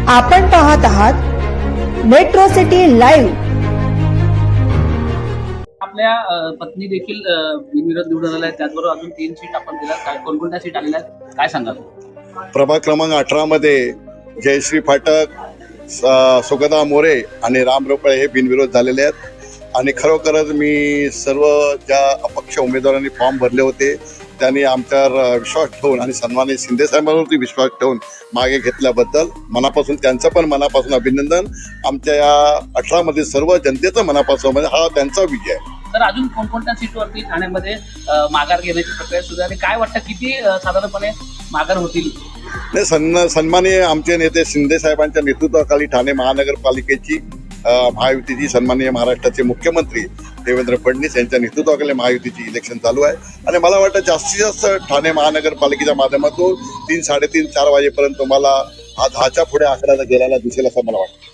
आपण पाहत आहात मेट्रो सिटी लाईव्ह। आपल्या पत्नी देखील बिनविरोध निवडून आलेल्या आहेत, त्याचबरोबर अजून 3 सीट आपण दिल्या। काय कोणकोणत्या सीट आलेल्या आहेत काय सांगाल? प्रभाग क्रमांक 18 मध्ये जयश्री फाटक, सुगंधा मोरे आणि राम रोपळे हे बिनविरोध झालेले आहेत। आणि खरोखरच मी सर्व ज्या अपक्ष उमेदवारांनी फॉर्म भरले होते त्यांनी आमच्यावर विश्वास ठेवून आणि सन्माननीय शिंदे साहेबांवरती विश्वास ठेवून मागे घेतल्याबद्दल मनापासून त्यांचं पण मनापासून अभिनंदन। आमच्या या 18 मधील सर्व जनतेचं मनापासून म्हणजे हा त्यांचा विजय आहे। तर अजून कोणकोणत्या सीटवरती ठाण्यामध्ये माघार घेण्याची प्रक्रिया सुरू आहे आणि काय वाटतं किती साधारणपणे माघार होतील? नाही, सन्माननीय आमचे नेते शिंदे साहेबांच्या नेतृत्वाखाली ठाणे महानगरपालिकेची महायुतीची सन्माननीय महाराष्ट्राचे मुख्यमंत्री देवेंद्र फडणवीस यांच्या नेतृत्वाखाली महायुतीची इलेक्शन चालू आहे। आणि मला वाटतं जास्तीत जास्त ठाणे महानगरपालिकेच्या माध्यमातून 3, 3:30, 4 वाजेपर्यंत तुम्हाला हा 10च्या पुढे आकड्याला गेल्याला दिसेल असं मला वाटतं।